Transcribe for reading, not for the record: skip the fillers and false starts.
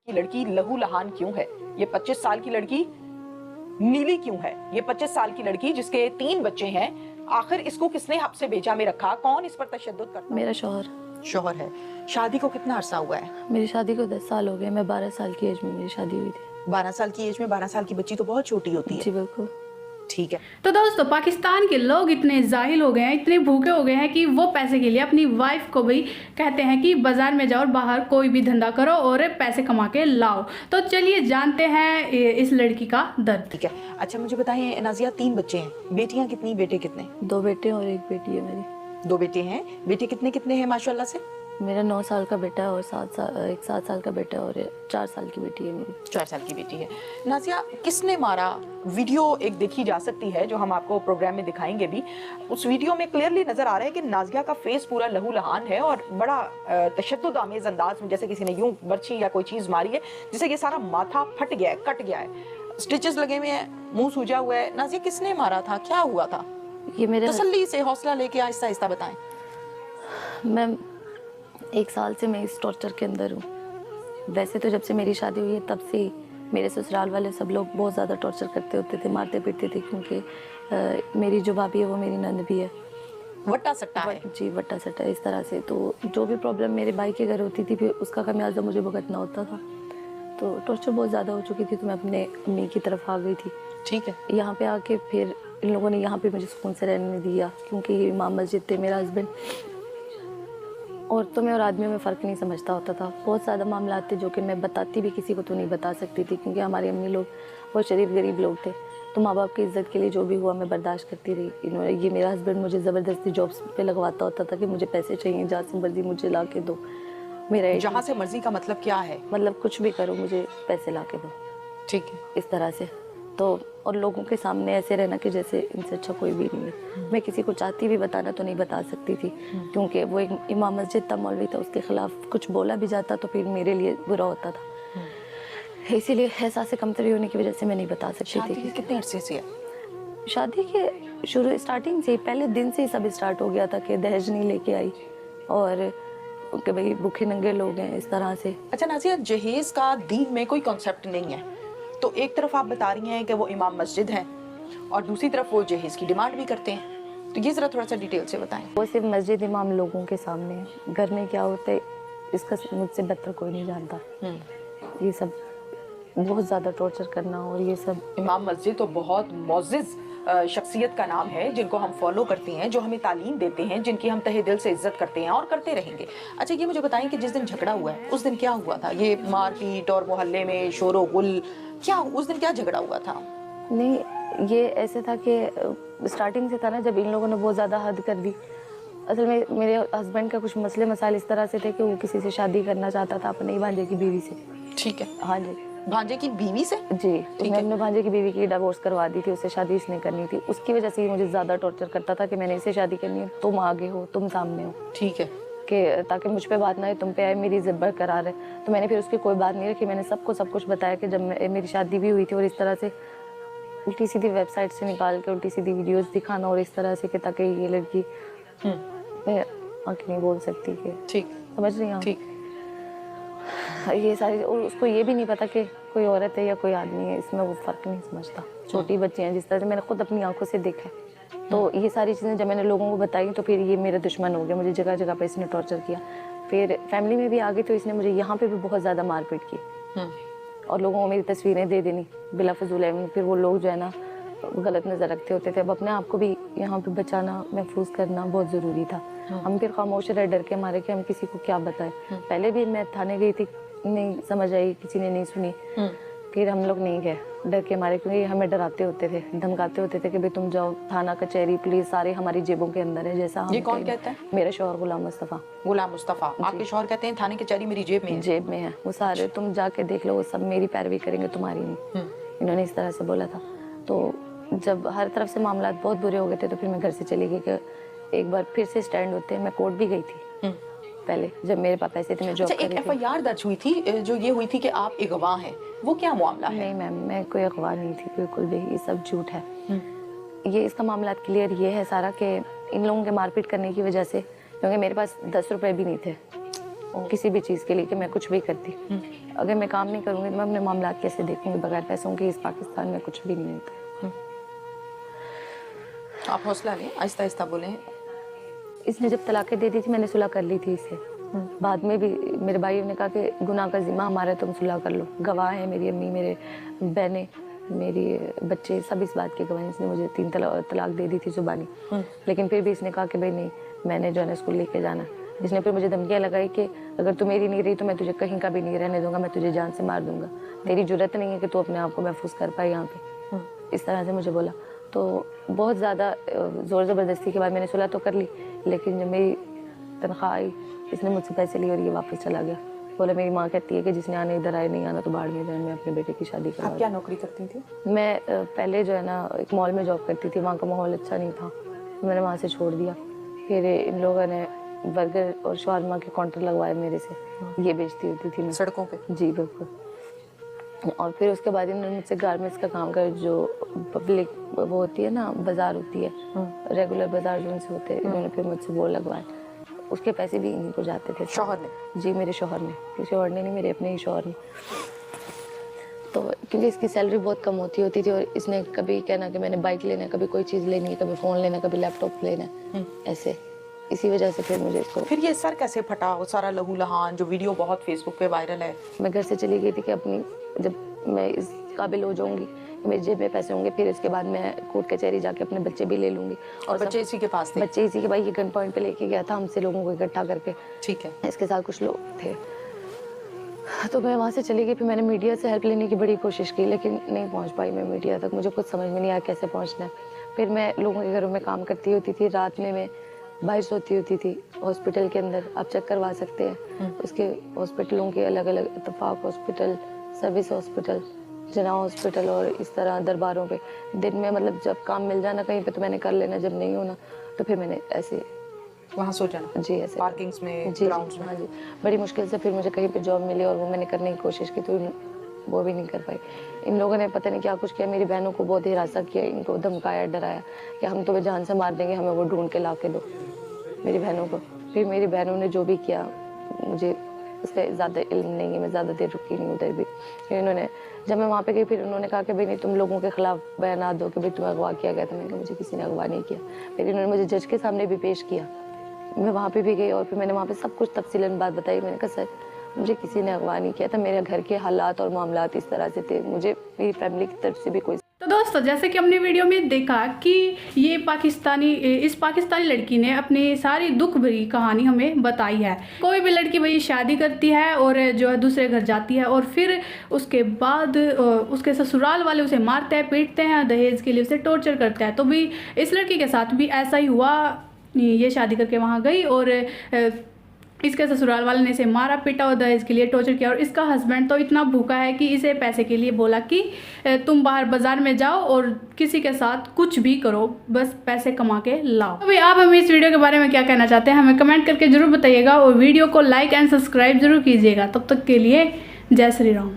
की लड़की लहू लहान क्यों है? ये 25 साल की लड़की नीली क्यों है? ये 25 साल की लड़की जिसके 3 बच्चे हैं, आखिर इसको किसने हब्से बेजा में रखा? कौन इस पर तशद्दुद करता? मेरा शौहर। शौहर है। शादी को कितना अरसा हुआ है? मेरी शादी को 10 साल हो गए। मैं 12 साल की एज में मेरी शादी हुई थी। 12 साल की एज में 12 साल की बच्ची तो बहुत छोटी होती है। जी बिल्कुल। ठीक है। तो दोस्तों, पाकिस्तान के लोग इतने जाहिल हो गए हैं, इतने भूखे हो गए हैं कि वो पैसे के लिए अपनी वाइफ को भी कहते हैं कि बाजार में जाओ और बाहर कोई भी धंधा करो और पैसे कमा के लाओ। तो चलिए जानते हैं इस लड़की का दर्द। ठीक है। अच्छा मुझे बताइए नाजिया, 3 बच्चे हैं, बेटियां कितनी, बेटे कितने? 2 बेटे और 1 बेटी है मेरी। 2 बेटे हैं। बेटे कितने कितने हैं माशाल्लाह से? मेरा 9 साल का बेटा है और 7 साल का बेटा है और 4 साल की बेटी है मेरी। 4 साल की बेटी है। नाजिया, किसने मारा? वीडियो एक देखी जा सकती है जो हम आपको प्रोग्राम में दिखाएंगे भी। उस वीडियो में क्लियरली नजर आ रहा है कि नाजिया का फेस पूरा लहू लहान है और बड़ा तशद्दुद आमेज अंदाज में जैसे किसी ने यूं बर्छी या कोई चीज मारी है जिससे ये सारा माथा फट गया है, कट गया है, स्टिचेस लगे हुए हैं, मुंह सूजा हुआ है। नाजिया, किसने मारा था? क्या हुआ था? ये मेरे तसल्ली से, हौसला लेके आहिस्ता आहिस्ता बताएं। मैं 1 साल से मैं इस टॉर्चर के अंदर हूँ। वैसे तो जब से मेरी शादी हुई है तब से ही मेरे ससुराल वाले सब लोग बहुत ज़्यादा टॉर्चर करते होते थे, मारते पीटते थे, क्योंकि मेरी जो भाभी है वो मेरी नंद भी है। वट्टा सट्टा है। जी, वट्टा सट्टा इस तरह से। तो जो भी प्रॉब्लम मेरे भाई के घर होती थी फिर उसका खमियाजा मुझे भुगतना होता था। तो टॉर्चर बहुत ज़्यादा हो चुकी थी तो मैं अपने अम्मी की तरफ आ गई थी। ठीक है। यहाँ पे आके फिर इन लोगों ने यहाँ पे मुझे सुकून से रहने नहीं दिया, क्योंकि ये इमाम मस्जिद थे। मेरा हस्बैंड औरतों में और आदमियों में फ़र्क नहीं समझता होता था। बहुत ज़्यादा मामला थे जो कि मैं बताती भी किसी को तो नहीं बता सकती थी, क्योंकि हमारी अम्मी लोग बहुत शरीफ गरीब लोग थे। तो माँ बाप की इज़्ज़त के लिए जो भी हुआ मैं बर्दाश्त करती रही। इन्होंने ये मेरा हस्बैंड मुझे ज़बरदस्ती जॉब्स पे लगवाता होता था कि मुझे पैसे चाहिए, जहाँ से मर्जी मुझे ला के दो। मेरा जहाँ से मर्जी का मतलब क्या है? मतलब कुछ भी करो, मुझे पैसे ला के दो। ठीक है। इस तरह से। तो और लोगों के सामने ऐसे रहना कि जैसे इनसे अच्छा कोई भी नहीं है। मैं किसी को चाहती भी बताना तो नहीं बता सकती थी, क्योंकि वो एक इमाम मस्जिद था, मौलवी था, उसके खिलाफ कुछ बोला भी जाता तो फिर मेरे लिए बुरा होता था। इसीलिए एहसास कमतरी होने की वजह से मैं नहीं बता सकती थी। कितने अरसे से है? शादी के शुरू स्टार्टिंग से, पहले दिन से ही सब स्टार्ट हो गया था कि दहेज नहीं लेके आई और कि भाई भूखे नंगे लोग हैं, इस तरह से। अच्छा नाजिया, जहेज का दीन में कोई कॉन्सेप्ट नहीं है, तो एक तरफ आप बता रही हैं कि वो इमाम मस्जिद हैं और दूसरी तरफ वो जहेज की डिमांड भी करते हैं, तो ये ज़रा थोड़ा सा डिटेल से बताएं। वो सिर्फ मस्जिद इमाम लोगों के सामने है, घर में क्या होता है इसका मुझसे बेहतर कोई नहीं जानता। ये सब बहुत ज़्यादा टॉर्चर करना और ये सब। इमाम मस्जिद तो बहुत मोअज़्ज़िज़ शख्सियत का नाम है, जिनको हम फॉलो करते हैं, जो हमें तालीम देते हैं, जिनकी हम तहे दिल से इज्जत करते हैं और करते रहेंगे। अच्छा ये मुझे बताएं कि जिस दिन झगड़ा हुआ है उस दिन क्या हुआ था? ये मारपीट और मोहल्ले में शोर गुल, क्या उस दिन क्या झगड़ा हुआ था? नहीं, ये ऐसे था कि स्टार्टिंग से था ना, जब इन लोगों ने बहुत ज़्यादा हद कर दी। असल में मेरे हस्बैंड का कुछ मसले मसाइल इस तरह से थे कि वो किसी से शादी करना चाहता था, अपने ही भांजे की बीवी से। ठीक है। हाँ जी। भांजे की बीवी से? जी, तो मैं अपने भांजे की बीवी की डिवोर्स करवा दी थी, उससे शादी इसने करनी थी। उसकी वजह से ये मुझे ज़्यादा टॉर्चर करता था कि मैंने इससे शादी करनी है, तुम आगे हो, तुम सामने हो। ठीक है। कि ताकि मुझ पे बात ना आए, तुम पे आए, मेरी इज्जत बरकरार है। तो मैंने फिर उसकी कोई बात नहीं रखी, मैंने सबको सब कुछ बताया कि जब मेरी शादी भी हुई थी, और इस तरह से उल्टी सीधी वेबसाइट से निकाल के उल्टी सीधी वीडियोस दिखाना और इस तरह से कि ताकि ये लड़की मैं आंखें नहीं बोल सकती कि। ठीक, समझ रही हूँ। ठीक। ये सारी, और उसको ये भी नहीं पता कि कोई औरत है या कोई आदमी है, इसमें वो फ़र्क नहीं समझता। छोटी बच्ची हैं, जिस तरह से मैंने खुद अपनी आंखों से देखा। तो ये सारी चीज़ें जब मैंने लोगों को बताई तो फिर ये मेरा दुश्मन हो गया, मुझे जगह जगह पे इसने टॉर्चर किया। फिर फैमिली में भी आ गई तो इसने मुझे यहाँ पे भी बहुत ज़्यादा मारपीट की और लोगों को मेरी तस्वीरें दे देनी बिला फजूल है। फिर वो लोग जो है ना गलत नज़र रखते होते थे। अब अपने आप को भी यहाँ पे बचाना, महफूज करना बहुत ज़रूरी था। हम फिर खामोश रहे डर के मारे कि हम किसी को क्या बताएं। पहले भी मैं थाने गई थी, नहीं समझ आई, किसी ने नहीं सुनी। फिर हम लोग नहीं गए डर के मारे, क्योंकि हमें डराते होते थे, धमकाते होते थे कि भाई तुम जाओ, थाना कचहरी पुलिस सारे हमारी जेबों के अंदर है। जैसा हम। ये कौन कहता है? मेरा शौहर गुलाम मुस्तफ़ा। गुलाम मुस्तफ़ा, आपके शौहर कहते हैं थाने कचहरी मेरी जेब में है? जेब में है वो सारे, तुम जाके देख लो, वो सब मेरी पैरवी करेंगे, तुम्हारी नहीं। इन्होंने इस तरह से बोला था। तो जब हर तरफ से मामला बहुत बुरे हो गए थे तो फिर मैं घर से चली गई कि एक बार फिर से स्टैंड होते हैं। मैं कोर्ट भी गई थी पहले, जब मेरे पास पैसे थे, मैं जॉब कर रही थी। FIR दर्ज हुई थी जो ये हुई थी कि आप अगवा हैं, वो क्या मामला है? नहीं मैम, मैं कोई अगवा नहीं थी बिल्कुल भी, ये सब झूठ है। ये इसका मामला क्लियर ये है सारा कि इन लोगों के मारपीट करने की वजह से, क्योंकि मेरे पास 10 रुपए भी नहीं थे, किसी भी चीज़ के लिए कि मैं कुछ भी करती। अगर मैं काम नहीं करूँगी तो मैं अपने मामलात कैसे देखूँगी? बगैर पैसों के इस पाकिस्तान में कुछ भी नहीं होता। आप हौसला लें, आहिस्ता आहिस्ता बोलें। इसने जब तलाक़ें दे दी थी मैंने सुलह कर ली थी इससे। बाद में भी मेरे भाइयों ने कहा कि गुनाह का ज़िम्मा हमारा है, तुम सुलह कर लो। गवाह हैं मेरी अम्मी, मेरे बहनें, मेरी बच्चे, सब इस बात के गवाह हैं। इसने मुझे 3 तलाक दे दी थी ज़ुबानी, लेकिन फिर भी इसने कहा कि भाई नहीं, मैंने जो है ना इसको लेके जाना। इसने फिर मुझे धमकियाँ लगाई कि अगर तू मेरी नहीं रही तो मैं तुझे कहीं का भी नहीं रहने दूंगा, मैं तुझे जान से मार दूंगा। तेरी जुर्रत नहीं है कि तू अपने आप को महफूज कर पाए यहाँ पे। इस तरह से मुझे बोला। तो बहुत ज़्यादा ज़ोर ज़बरदस्ती के बाद मैंने सुलह तो कर ली, लेकिन जब मेरी तनख्वाह आई इसने मुझसे पैसे लिए और ये वापस चला गया। बोला मेरी माँ कहती है कि जिसने आने इधर आए, नहीं आना तो बाहर में जाए, मैं अपने बेटे की शादी करवा। आप क्या नौकरी करती थी? मैं पहले जो है ना एक मॉल में जॉब करती थी, वहाँ का माहौल अच्छा नहीं था, मैंने वहाँ से छोड़ दिया। फिर इन लोगों ने बर्गर और शवारमा के काउंटर लगवाए मेरे से, ये बेचती होती थी मैं सड़कों पे? जी बिल्कुल। और फिर उसके बाद इन्होंने मुझसे गारमेंट्स का काम कर, जो पब्लिक वो होती है ना, बाजार होती है, रेगुलर बाजार जो उनसे होते हैं, इन्होंने फिर मुझसे वो लगवाए। उसके पैसे भी इन्हीं को जाते थे। शौहर ने? जी, मेरे शौहर ने, किसी और ने नहीं, मेरे अपने ही शौहर ने। तो क्योंकि इसकी सैलरी बहुत कम होती थी और इसने कभी कहना कि मैंने बाइक लेना है, कभी कोई चीज़ लेनी है, कभी फ़ोन लेना, कभी लैपटॉप लेना है, ऐसे। इसी वजह से फिर मुझे इसको, फिर ये सर कैसे फटा, वो सारा लहू लहान जो वीडियो बहुत फेसबुक पे वायरल है? मैं घर से चली गई थी कि अपनी, जब मैं इस काबिल हो जाऊंगी, मेरी जेब में पैसे होंगे, फिर इसके बाद मैं कोर्ट कचहरी जाके अपने बच्चे भी ले लूंगी। और बच्चे इसी के पास थे? बच्चे इसी के, भाई ये गन पॉइंट पे लेके गया था हमसे लोगों को इकट्ठा करके। ठीक है। इसके साथ कुछ लोग थे। तो मैं वहाँ से चली गई। फिर मैंने मीडिया से हेल्प लेने की बड़ी कोशिश की, लेकिन नहीं पहुँच पाई मैं मीडिया तक। मुझे कुछ समझ में नहीं आया कैसे पहुँचना है। फिर मैं लोगों के घरों में काम करती होती थी, रात में मैं बाहर सोती होती थी हॉस्पिटल के अंदर। आप चेक करवा सकते हैं उसके हॉस्पिटलों के अलग अलग, इत्तेफाक हॉस्पिटल, सर्विस हॉस्पिटल, जना हॉस्पिटल, और इस तरह दरबारों पे दिन में, मतलब जब काम मिल जाना कहीं पे तो मैंने कर लेना, जब नहीं होना तो फिर मैंने ऐसे वहाँ सो जाना? जी, ऐसे पार्किंग्स में, जी, ग्राउंड्स में? हाँ जी। बड़ी मुश्किल से फिर मुझे कहीं पे जॉब मिली और वो मैंने करने की कोशिश की तो वो भी नहीं कर पाई। इन लोगों ने पता नहीं क्या कुछ किया, मेरी बहनों को बहुत हिरासत किया, इनको धमकाया, डराया कि हम तुम्हें जान से मार देंगे, हमें वो ढूंढ के ला के दो, मेरी बहनों को। फिर मेरी बहनों ने जो भी किया, मुझे उस पर ज़्यादा इल्म नहीं है, मैं ज़्यादा देर रुकी नहीं उधर भी। फिर इन्होंने, जब मैं वहाँ पे गई, फिर उन्होंने कहा कि भाई नहीं, तुम लोगों के खिलाफ बयान दो कि भाई तुम्हें अगवा किया गया था। मैंने कहा मुझे किसी ने अगवा नहीं किया। फिर इन्होंने मुझे जज के सामने भी पेश किया। मैं वहाँ पे भी गई और फिर मैंने वहाँ पे सब कुछ तफसीलन बात बताई। मैंने कहा सर मुझे किसी ने अगवा नहीं किया था, मेरे घर के हालात और मामलात इस तरह से थे, मुझे मेरी फैमिली की तरफ से भी कोई। तो दोस्तों, जैसे कि हमने वीडियो में देखा कि ये इस पाकिस्तानी लड़की ने अपनी सारी दुख भरी कहानी हमें बताई है। कोई भी लड़की भाई शादी करती है और जो है दूसरे घर जाती है और फिर उसके बाद उसके ससुराल वाले उसे मारते हैं, पीटते हैं, दहेज के लिए उसे टॉर्चर करते हैं। तो भी इस लड़की के साथ भी ऐसा ही हुआ। ये शादी करके वहाँ गई और इसके ससुराल वाले ने इसे मारा, पीटा और दहेज के लिए टॉर्चर किया। और इसका हस्बैंड तो इतना भूखा है कि इसे पैसे के लिए बोला कि तुम बाहर बाजार में जाओ और किसी के साथ कुछ भी करो, बस पैसे कमा के लाओ। अभी आप हमें इस वीडियो के बारे में क्या कहना चाहते हैं हमें कमेंट करके जरूर बताइएगा और वीडियो को लाइक एंड सब्सक्राइब जरूर कीजिएगा। तब तक के लिए जय श्री राम।